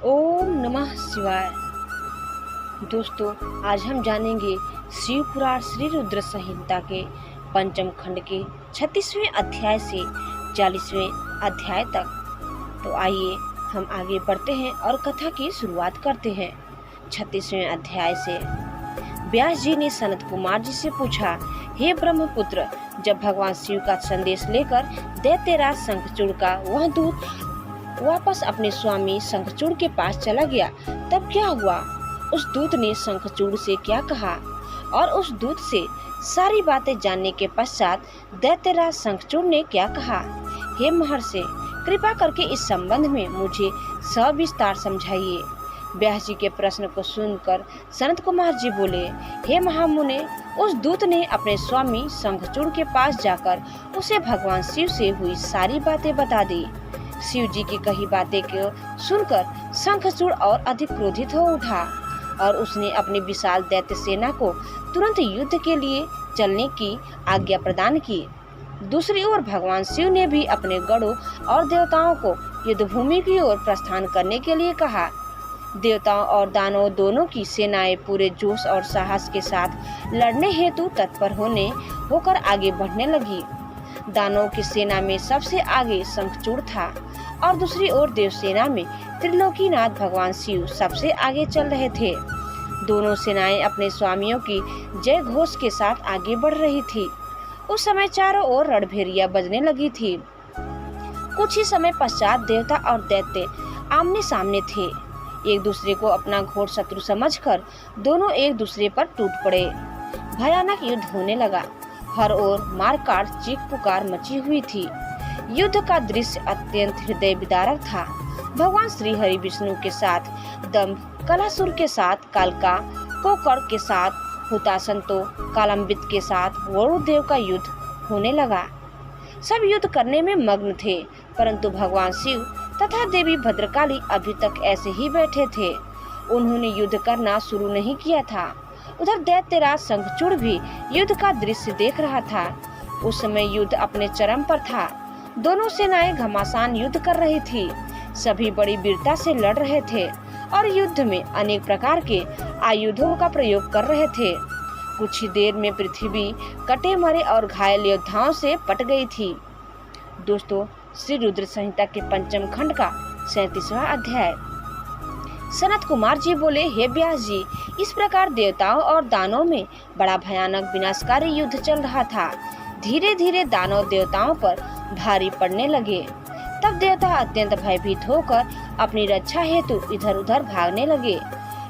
ओम नमः शिवाय। दोस्तों, आज हम जानेंगे शिव पुराण श्री रुद्र संहिता के पंचम खंड के 36वें अध्याय से 40वें अध्याय तक। तो आइए हम आगे बढ़ते हैं और कथा की शुरुआत करते हैं। 36वें अध्याय से व्यास जी ने सनत कुमार जी से पूछा, हे ब्रह्मपुत्र, जब भगवान शिव का संदेश लेकर दैत्यराज शंखचूड़ का वह दूत वापस अपने स्वामी शंखचूड़ के पास चला गया, तब क्या हुआ? उस दूत ने शंखचूड़ से क्या कहा और उस दूत से सारी बातें जानने के पश्चात दैत्यराज शंखचूड़ ने क्या कहा? हे महर्षि, कृपा करके इस संबंध में मुझे सविस्तार समझाइए। व्यास जी के प्रश्न को सुनकर सनत कुमार जी बोले, हे महामुने, उस दूत ने अपने स्वामी शंखचूड़ के पास जाकर उसे भगवान शिव से हुई सारी बातें बता दी। शिव जी की कही बातें को सुनकर शंखचूड़ और अधिक क्रोधित हो उठा और उसने अपनी विशाल दैत्य सेना को तुरंत युद्ध के लिए चलने की आज्ञा प्रदान की। दूसरी ओर भगवान शिव ने भी अपने गणों और देवताओं को युद्ध भूमि की ओर प्रस्थान करने के लिए कहा। देवताओं और दानवों दोनों की सेनाएं पूरे जोश और साहस के साथ लड़ने हेतु तत्पर होकर आगे बढ़ने लगी। दानवों की सेना में सबसे आगे शंखचूड़ था और दूसरी ओर देव सेना में त्रिलोकीनाथ भगवान शिव सबसे आगे चल रहे थे। दोनों सेनाएं अपने स्वामियों की जय घोष के साथ आगे बढ़ रही थी। उस समय चारों ओर रणभेरियां बजने लगी थी। कुछ ही समय पश्चात देवता और दैत्य आमने सामने थे। एक दूसरे को अपना घोर शत्रु समझकर दोनों एक दूसरे पर टूट पड़े। भयानक युद्ध होने लगा। हर ओर मारकाट चीख पुकार मची हुई थी। युद्ध का दृश्य अत्यंत हृदय विदारक था। भगवान श्री हरि विष्णु के साथ दंभ, कलासुर के साथ कालका, कोकड़ के साथ हुतासंतो, कालंबित के साथ वरुणदेव का युद्ध होने लगा। सब युद्ध करने में मग्न थे, परंतु भगवान शिव तथा देवी भद्रकाली अभी तक ऐसे ही बैठे थे। उन्होंने युद्ध करना शुरू नहीं किया था। उधर दैत्यराज शंखचूड़ भी युद्ध का दृश्य देख रहा था। उस समय युद्ध अपने चरम पर था। दोनों सेनाएं घमासान युद्ध कर रही थी। सभी बड़ी वीरता से लड़ रहे थे और युद्ध में अनेक प्रकार के आयुधों का प्रयोग कर रहे थे। कुछ ही देर में पृथ्वी कटे मरे और घायल योद्धाओं से पट गई थी। दोस्तों, श्री रुद्र संहिता के पंचम खंड का 37वां अध्याय। सनत कुमार जी बोले, हे व्यास जी, इस प्रकार देवताओं और दानवों में बड़ा भयानक विनाशकारी युद्ध चल रहा था। धीरे धीरे दानव देवताओं पर भारी पड़ने लगे। तब देवता अत्यंत भयभीत होकर अपनी रक्षा हेतु इधर उधर भागने लगे।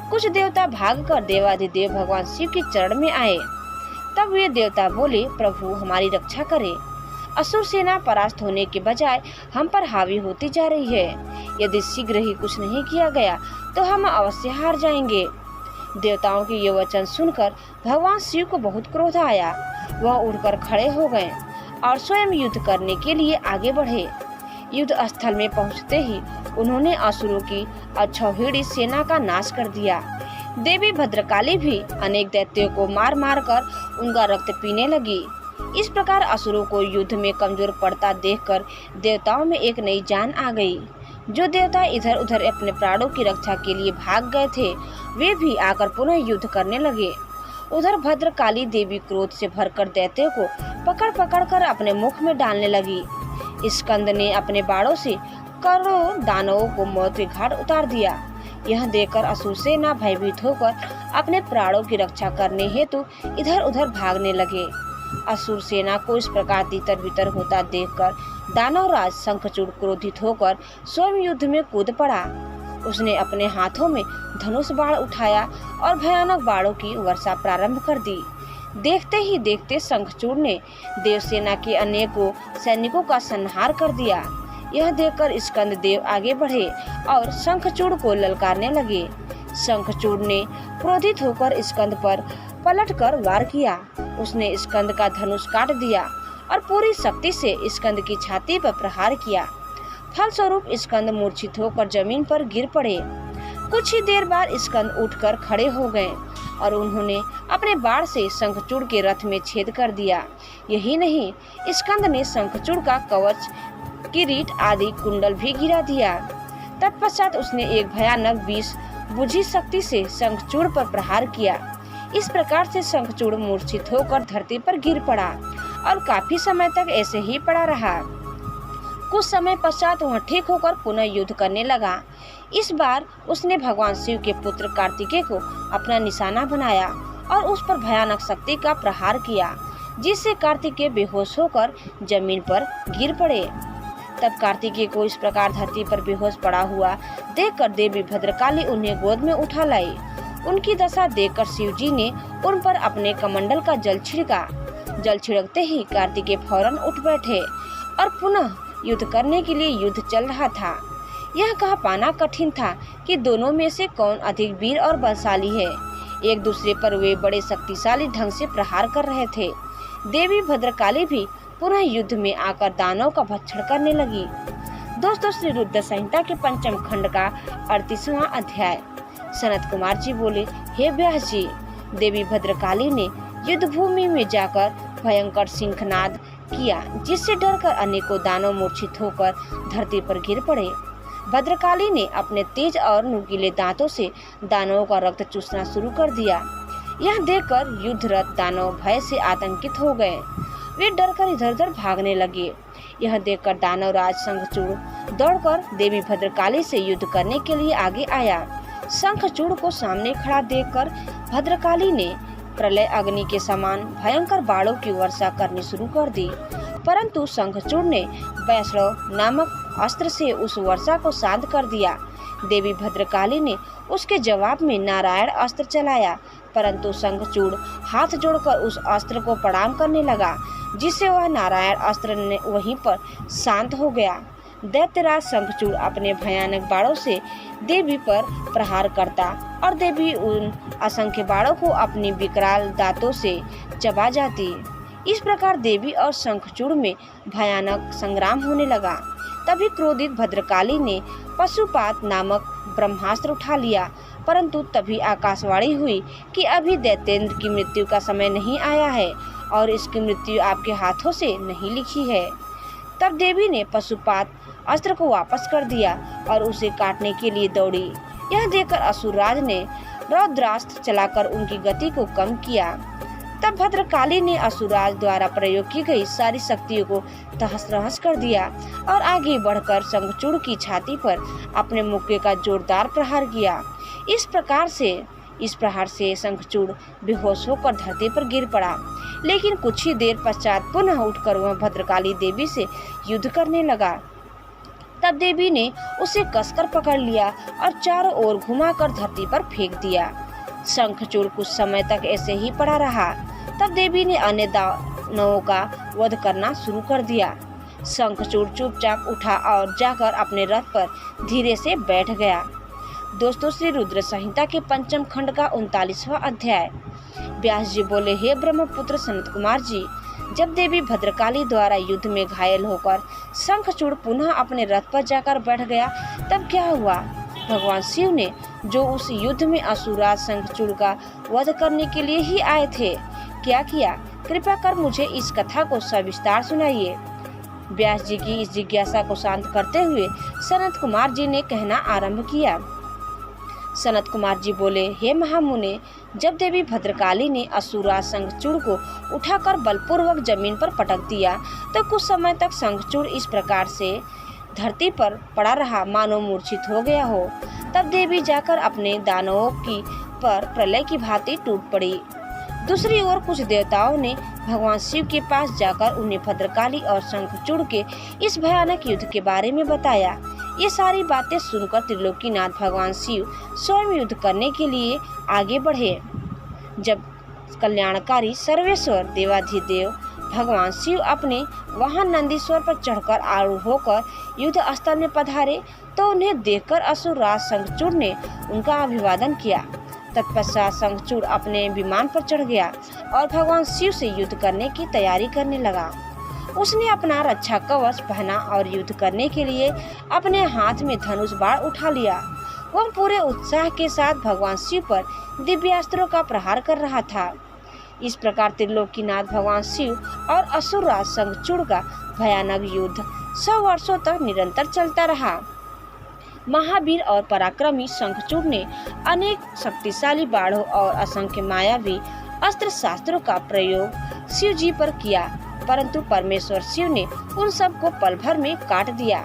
कुछ देवता भागकर देवाधिदेव भगवान शिव के चरण में आए। तब वे देवता बोले, प्रभु हमारी रक्षा करें। असुर सेना परास्त होने के बजाय हम पर हावी होती जा रही है। यदि शीघ्र ही कुछ नहीं किया गया तो हम अवश्य हार जाएंगे। देवताओं के ये वचन सुनकर भगवान शिव को बहुत क्रोध आया। वह उठकर खड़े हो गए और स्वयं युद्ध करने के लिए आगे बढ़े। युद्ध स्थल में पहुंचते ही उन्होंने असुरों की अक्षौहिणी सेना का नाश कर दिया। देवी भद्रकाली भी अनेक दैत्यों को मार मार कर उनका रक्त पीने लगी। इस प्रकार असुरों को युद्ध में कमजोर पड़ता देखकर देवताओं में एक नई जान आ गई। जो देवता इधर उधर अपने प्राणों की रक्षा के लिए भाग गए थे, वे भी आकर पुनः युद्ध करने लगे। उधर भद्रकाली देवी क्रोध से भरकर दैत्यों को पकड़ पकड़ कर अपने मुख में डालने लगी। स्कंद ने अपने बाणों से करोड़ों दानवों को मौत के घाट उतार दिया। यह देखकर असुर सेना भयभीत होकर अपने प्राणों की रक्षा करने हेतु इधर उधर भागने लगे। असुर सेना को इस प्रकार तितर बितर होता देखकर दानवराज शंखचूड़ क्रोधित होकर स्वयं युद्ध में कूद पड़ा। उसने अपने हाथों में धनुष बाण उठाया और भयानक बाणों की वर्षा प्रारंभ कर दी। देखते ही देखते शंखचूड़ ने देवसेना के अनेकों सैनिकों का संहार कर दिया। यह देखकर स्कंद देव आगे बढ़े और शंखचूड़ को ललकारने लगे। शंखचूड़ ने क्रोधित होकर स्कंद पर पलटकर वार किया। उसने स्कंद का धनुष काट दिया और पूरी शक्ति से स्कंद की छाती पर प्रहार किया। फलस्वरूप स्कंद मूर्छित होकर जमीन पर गिर पड़े। कुछ ही देर बाद स्कंद उठकर खड़े हो गए और उन्होंने अपने बाण से शंखचूड़ के रथ में छेद कर दिया। यही नहीं, स्कंद ने शंखचूड़ का कवच, किरीट आदि कुंडल भी गिरा दिया। तत्पश्चात उसने एक भयानक विष बुझी शक्ति से शंखचूड़ पर प्रहार किया। इस प्रकार से शंखचूड़ मूर्छित होकर धरती पर गिर पड़ा और काफी समय तक ऐसे ही पड़ा रहा। कुछ समय पश्चात वह ठीक होकर पुनः युद्ध करने लगा। इस बार उसने भगवान शिव के पुत्र कार्तिकेय को अपना निशाना बनाया और उस पर भयानक शक्ति का प्रहार किया, जिससे कार्तिकेय बेहोश होकर जमीन पर गिर पड़े। तब कार्तिकेय को इस प्रकार धरती पर बेहोश पड़ा हुआ देखकर देवी भद्रकाली उन्हें गोद में उठा लाई। उनकी दशा देखकर शिवजी ने उन पर अपने कमंडल का जल छिड़का। जल छिड़कते ही कार्तिकेय फौरन उठ बैठे और पुनः युद्ध करने के लिए युद्ध चल रहा था। यह कह पाना कठिन था कि दोनों में से कौन अधिक वीर और बलशाली है। एक दूसरे पर वे बड़े शक्तिशाली ढंग से प्रहार कर रहे थे। देवी भद्रकाली भी पुनः युद्ध में आकर दानव का भक्षण करने लगी। दोस्तों, श्री रुद्र संहिता के पंचम खंड का 38वां अध्याय। सनत कुमार जी बोले, हे व्यास जी, देवी भद्रकाली ने युद्ध भूमि में जाकर भयंकर सिंहनाद किया, जिससे डरकर अनेकों दानव मूर्छित होकर धरती पर गिर पड़े। भद्रकाली ने अपने तेज और नुकीले दांतों से दानवों का रक्त चूसना शुरू कर दिया। यह देखकर युद्धरत दानव भय से आतंकित हो गए। वे डरकर इधर उधर भागने लगे। यह देखकर दानवराज शंखचूड़ दौड़कर देवी भद्रकाली से युद्ध करने के लिए आगे आया। शंखचूड़ को सामने खड़ा देखकर भद्रकाली ने प्रलय अग्नि के समान भयंकर बाणों की वर्षा करनी शुरू कर दी, परंतु शंखचूड़ ने वैष्णव नामक अस्त्र से उस वर्षा को शांत कर दिया। देवी भद्रकाली ने उसके जवाब में नारायण अस्त्र चलाया, परंतु शंखचूड़ हाथ जोड़कर उस अस्त्र को प्रणाम करने लगा, जिससे वह नारायण अस्त्र ने वहीं पर शांत हो गया। दैत्यराज शंखचूड़ अपने भयानक बाणों से देवी पर प्रहार करता और देवी उन असंख्य बाणों को अपनी विकराल दांतों से चबा जाती। इस प्रकार देवी और शंखचूड़ में भयानक संग्राम होने लगा। तभी क्रोधित भद्रकाली ने पशुपात नामक ब्रह्मास्त्र उठा लिया, परंतु तभी आकाशवाणी हुई कि अभी दैत्येंद्र की मृत्यु का समय नहीं आया है और इसकी मृत्यु आपके हाथों से नहीं लिखी है। तब देवी ने पशुपात अस्त्र को वापस कर दिया और उसे काटने के लिए दौड़ी। यह देखकर असुरराज ने रौद्रास्त्र चलाकर उनकी गति को कम किया। तब भद्रकाली ने असुरराज द्वारा प्रयोग की गई सारी शक्तियों को तहस नहस कर दिया और आगे बढ़कर शंखचूड़ की छाती पर अपने मुक्के का जोरदार प्रहार किया। इस प्रहार से शंखचूड़ बेहोश होकर धरती पर गिर पड़ा, लेकिन कुछ ही देर पश्चात पुनः उठकर वह भद्रकाली देवी से युद्ध करने लगा। तब देवी ने उसे कसकर पकड़ लिया और चारों ओर घुमाकर धरती पर फेंक दिया। शंखचूड़ कुछ समय तक ऐसे ही पड़ा रहा। तब देवी ने अन्य दानवों का वध करना शुरू कर दिया। शंखचूड़ चुपचाप उठा और जाकर अपने रथ पर धीरे से बैठ गया। दोस्तों, श्री रुद्र संहिता के पंचम खंड का 39वां अध्याय। व्यास जी बोले, हे ब्रह्मपुत्र सनत कुमार जी, जब देवी भद्रकाली द्वारा युद्ध में घायल होकर शंखचूड़ पुनः अपने रथ पर जाकर बैठ गया, तब क्या हुआ? भगवान शिव ने, जो उस युद्ध में असुरराज शंखचूड़ का वध करने के लिए ही आए थे, क्या किया? कृपा कर मुझे इस कथा को सविस्तार सुनाइए। व्यास जी की इस जिज्ञासा को शांत करते हुए सनत कुमार जी ने कहना आरंभ किया। सनत कुमार जी बोले, हे महामुने, जब देवी भद्रकाली ने असुरराज शंखचूड़ को उठाकर बलपूर्वक जमीन पर पटक दिया, तो कुछ समय तक शंखचूड़ इस प्रकार से धरती पर पड़ा रहा मानो मूर्छित हो गया हो। तब देवी जाकर अपने दानवों की पर प्रलय की भांति टूट पड़ी। दूसरी ओर कुछ देवताओं ने भगवान शिव के पास जाकर उन्हें भद्रकाली और शंखचूड़ के इस भयानक युद्ध के बारे में बताया। ये सारी बातें सुनकर त्रिलोकीनाथ भगवान शिव स्वयं युद्ध करने के लिए आगे बढ़े। जब कल्याणकारी सर्वेश्वर देवाधिदेव भगवान शिव अपने वाहन नंदीश्वर पर चढ़कर आरूढ़ होकर युद्ध स्थल में पधारे, तो उन्हें देखकर असुरराज शंखचूड़ ने उनका अभिवादन किया। तत्पश्चात शंखचूड़ अपने विमान पर चढ़ गया और भगवान शिव से युद्ध करने की तैयारी करने लगा। उसने अपना रक्षा कवच पहना और युद्ध करने के लिए अपने हाथ में धनुष बाण उठा लिया। वह पूरे उत्साह के साथ भगवान शिव पर दिव्यास्त्रों का प्रहार कर रहा था। इस प्रकार त्रिलोकीनाथ भगवान शिव और असुरराज शंखचूड़ का भयानक युद्ध 100 वर्षों तक निरंतर चलता रहा। महावीर और पराक्रमी शंखचूड़ ने अनेक शक्तिशाली बाणों और असंख्य मायावी अस्त्र शास्त्रों का प्रयोग शिव जी पर किया, परंतु परमेश्वर शिव ने उन सब को पल भर में काट दिया।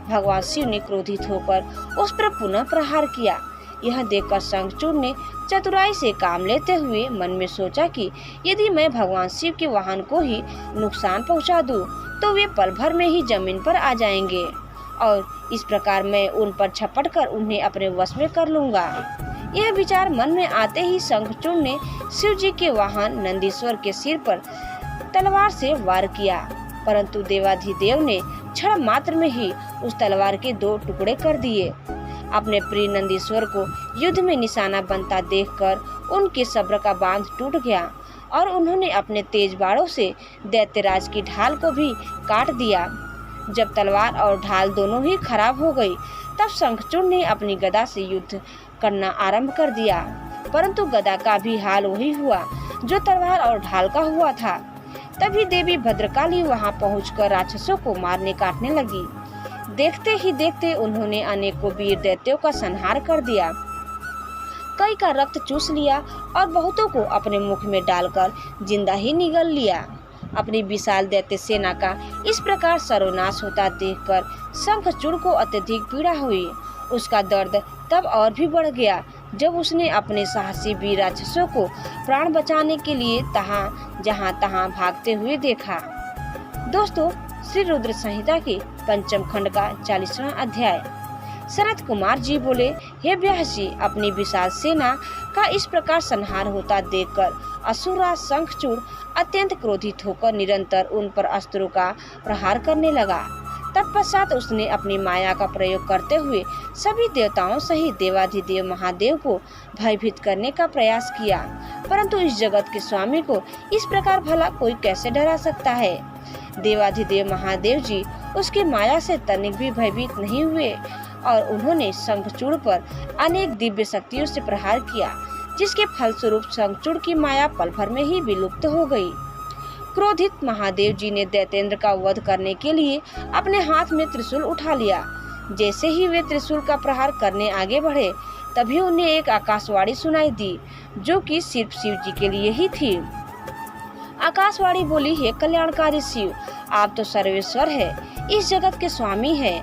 भगवान शिव ने क्रोधित होकर उस पर पुनः प्रहार किया। यह देखकर शंखचूड़ ने चतुराई से काम लेते हुए मन में सोचा कि यदि मैं भगवान शिव के वाहन को ही नुकसान पहुंचा दूं, तो वे पल भर में ही जमीन पर आ जाएंगे और इस प्रकार मैं उन पर झपट कर उन्हें अपने वश में कर लूंगा। यह विचार मन में आते ही शंखचूड़ ने शिव जी के वाहन नंदीश्वर के सिर पर तलवार से वार किया, परंतु देवाधिदेव ने क्षण मात्र में ही उस तलवार के 2 टुकड़े कर दिए। अपने प्रिय नंदीश्वर को युद्ध में निशाना बनता देखकर उनके सब्र का बांध टूट गया और उन्होंने अपने तेज बाणों से दैत्यराज की ढाल को भी काट दिया। जब तलवार और ढाल दोनों ही खराब हो गई, तब शंखचूड़ ने अपनी गदा से युद्ध करना आरंभ कर दिया, परंतु गदा का भी हाल वही हुआ जो तलवार और ढाल का हुआ था। तभी देवी भद्रकाली वहां पहुंचकर राक्षसों को मारने काटने लगी। देखते ही देखते उन्होंने अनेकों वीर दैत्यों का संहार कर दिया, कई का रक्त चूस लिया और बहुतों को अपने मुख में डालकर जिंदा ही निगल लिया। अपनी विशाल दैत्य सेना का इस प्रकार सर्वनाश होता देखकर शंखचूड़ को अत्यधिक पीड़ा हुई। उसका दर्द तब और भी बढ़ गया जब उसने अपने साहसी वीर राक्षसों को प्राण बचाने के लिए जहां तहां भागते हुए देखा। दोस्तों, श्री रुद्र संहिता के पंचम खंड का 40वां अध्याय। सनत कुमार जी बोले, हे व्यास जी, अपनी विशाल सेना का इस प्रकार संहार होता देखकर असुरराज शंखचूड़ अत्यंत क्रोधित होकर निरंतर उन पर अस्त्रों का प्रहार करने लगा। तत्पश्चात उसने अपनी माया का प्रयोग करते हुए सभी देवताओं सहित देवाधिदेव महादेव को भयभीत करने का प्रयास किया, परंतु इस जगत के स्वामी को इस प्रकार भला कोई कैसे डरा सकता है। देवाधिदेव महादेव जी उसकी माया से तनिक भी भयभीत नहीं हुए और उन्होंने शंखचूड़ पर अनेक दिव्य शक्तियों से प्रहार किया, जिसके फलस्वरूप शंखचूड़ की माया पल भर में ही विलुप्त हो गई। क्रोधित महादेव जी ने दैत्येंद्र का वध करने के लिए अपने हाथ में त्रिशूल उठा लिया। जैसे ही वे त्रिशूल का प्रहार करने आगे बढ़े, तभी उन्हें एक आकाशवाणी सुनाई दी, जो कि सिर्फ शिव जी के लिए ही थी। आकाशवाणी बोली, हे कल्याणकारी शिव, आप तो सर्वेश्वर है, इस जगत के स्वामी है।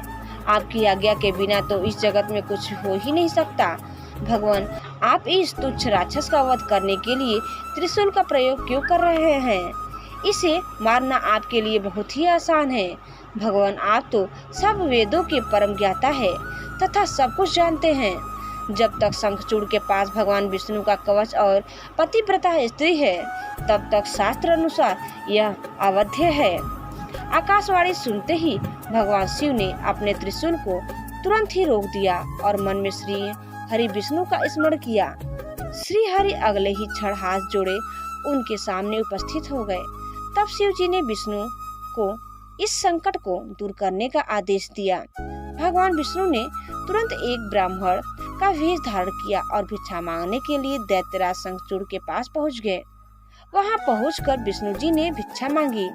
आपकी आज्ञा के बिना तो इस जगत में कुछ हो ही नहीं सकता। भगवान, आप इस तुच्छ राक्षस का वध करने के लिए त्रिशूल का प्रयोग क्यों कर रहे हैं? इसे मारना आपके लिए बहुत ही आसान है। भगवान, आप तो सब वेदों के परम ज्ञाता है तथा सब कुछ जानते हैं। जब तक शंखचूड़ के पास भगवान विष्णु का कवच और पतिव्रता स्त्री है, तब तक शास्त्र अनुसार यह अवध्य है। आकाशवाणी सुनते ही भगवान शिव ने अपने त्रिशूल को तुरंत ही रोक दिया और मन में श्री हरि विष्णु का स्मरण किया। श्री हरि अगले ही क्षण हाथ जोड़े उनके सामने उपस्थित हो गए। तब शिव जी ने विष्णु को इस संकट को दूर करने का आदेश दिया। भगवान विष्णु ने तुरंत एक ब्राह्मण का वेश धारण किया और भिक्षा मांगने के लिए दैत्यराज शंखचूड़ के पास पहुंच गए। वहां पहुंचकर विष्णु जी ने भिक्षा मांगी।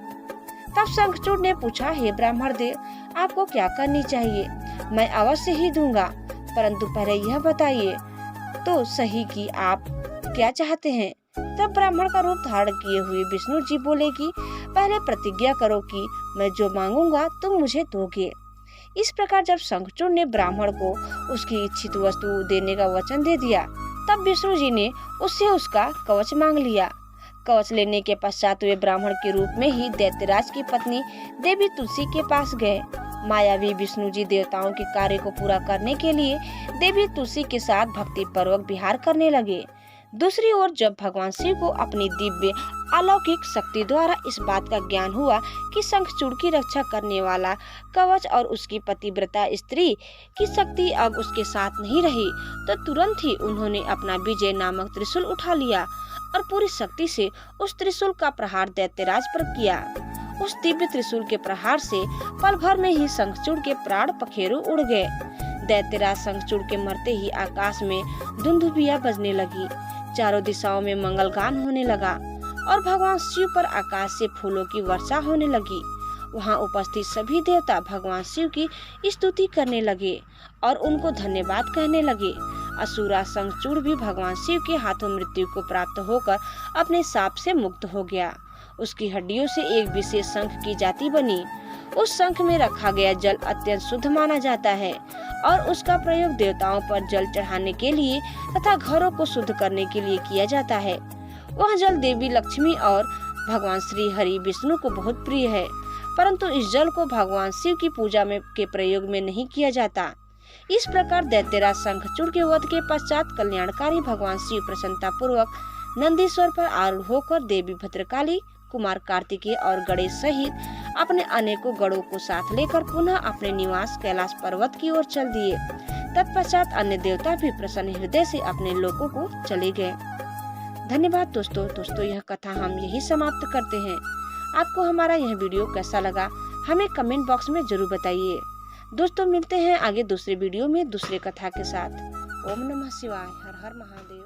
तब शंखचूड़ ने पूछा, हे ब्राह्मण देव, आपको क्या करनी चाहिए? मैं अवश्य ही दूंगा, परंतु पहले यह बताइए तो सही कि आप क्या चाहते हैं। तब ब्राह्मण का रूप धारण किए हुए विष्णु जी बोले कि पहले प्रतिज्ञा करो कि मैं जो मांगूंगा तुम मुझे दोगे। इस प्रकार जब शंखचूड़ ने ब्राह्मण को उसकी इच्छित वस्तु देने का वचन दे दिया, तब विष्णु जी ने उससे उसका कवच मांग लिया। कवच लेने के पश्चात वे ब्राह्मण के रूप में ही दैत्यराज की पत्नी देवी तुलसी के पास गए। मायावी विष्णु जी देवताओं के कार्य को पूरा करने के लिए देवी तुलसी के साथ भक्ति पूर्वक विहार करने लगे। दूसरी ओर जब भगवान शिव को अपनी दिव्य अलौकिक शक्ति द्वारा इस बात का ज्ञान हुआ कि शंखचूड़ की रक्षा करने वाला कवच और उसकी पतिव्रता स्त्री की शक्ति अब उसके साथ नहीं रही, तो तुरंत ही उन्होंने अपना विजय नामक त्रिशूल उठा लिया और पूरी शक्ति से उस त्रिशूल का प्रहार दैत्यराज पर किया। उस दिव्य त्रिशूल के प्रहार से पल भर में ही शंखचूड़ के प्राण पखेरु उड़ गए। दैत्यराज शंखचूड़ के मरते ही आकाश में दुंदुभियां बजने लगी, चारों दिशाओं में मंगलगान होने लगा और भगवान शिव पर आकाश से फूलों की वर्षा होने लगी। वहां उपस्थित सभी देवता भगवान शिव की स्तुति करने लगे और उनको धन्यवाद कहने लगे। असुरा शंखचूड़ भी भगवान शिव के हाथों मृत्यु को प्राप्त होकर अपने शाप से मुक्त हो गया। उसकी हड्डियों से एक विशेष शंख की जाति बनी। उस शंख में रखा गया जल अत्यंत शुद्ध माना जाता है और उसका प्रयोग देवताओं पर जल चढ़ाने के लिए तथा घरों को शुद्ध करने के लिए किया जाता है। वह जल देवी लक्ष्मी और भगवान श्री हरि विष्णु को बहुत प्रिय है, परंतु इस जल को भगवान शिव की पूजा में के प्रयोग में नहीं किया जाता। इस प्रकार दैत्यराज शंखचूड़ के वध के पश्चात कल्याणकारी भगवान शिव प्रसन्नता पूर्वक नंदीश्वर पर आरूढ़ होकर देवी भद्रकाली, कुमार कार्तिकेय और गणेश सहित अपने अनेकों गणों को साथ लेकर पुनः अपने निवास कैलाश पर्वत की ओर चल दिए। तत्पश्चात अन्य देवता भी प्रसन्न हृदय से अपने लोकों को चले गए। धन्यवाद दोस्तों, यह कथा हम यही समाप्त करते हैं। आपको हमारा यह वीडियो कैसा लगा हमें कमेंट बॉक्स में जरूर बताइए। दोस्तों, मिलते हैं आगे दूसरे वीडियो में दूसरे कथा के साथ। ओम नमः शिवाय। हर हर महादेव।